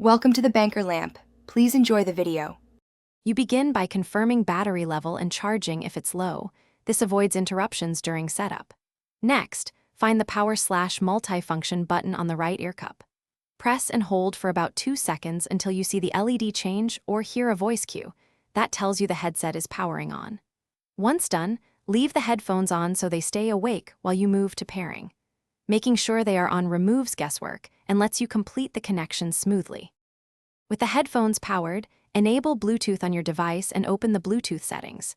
Welcome to the Banker Lamp. Please enjoy the video. You begin by confirming battery level and charging if it's low. This avoids interruptions during setup. Next, find the power/multifunction button on the right ear cup. Press and hold for about 2 seconds until you see the LED change or hear a voice cue. That tells you the headset is powering on. Once done, leave the headphones on so they stay awake while you move to pairing. Making sure they are on removes guesswork and lets you complete the connection smoothly. With the headphones powered, enable Bluetooth on your device and open the Bluetooth settings.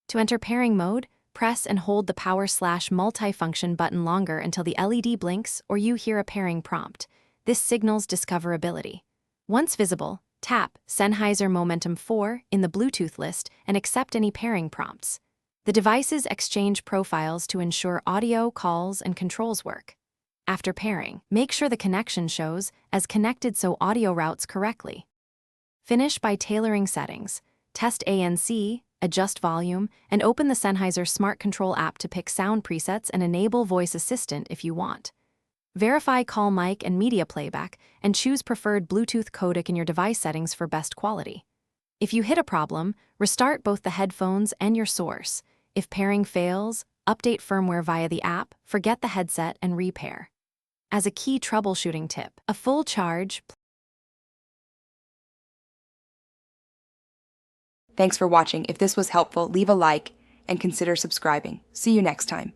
To enter pairing mode, press and hold the power/multifunction button longer until the LED blinks or you hear a pairing prompt. This signals discoverability. Once visible, tap Sennheiser Momentum 4 in the Bluetooth list and accept any pairing prompts. The devices exchange profiles to ensure audio, calls, and controls work. After pairing, make sure the connection shows as connected so audio routes correctly. Finish by tailoring settings. Test ANC, adjust volume, and open the Sennheiser Smart Control app to pick sound presets and enable voice assistant if you want. Verify call mic and media playback and choose preferred Bluetooth codec in your device settings for best quality. If you hit a problem, restart both the headphones and your source. If pairing fails, update firmware via the app, forget the headset, and repair. As a key troubleshooting tip, a full charge. Thanks for watching. If this was helpful, leave a like and consider subscribing. See you next time.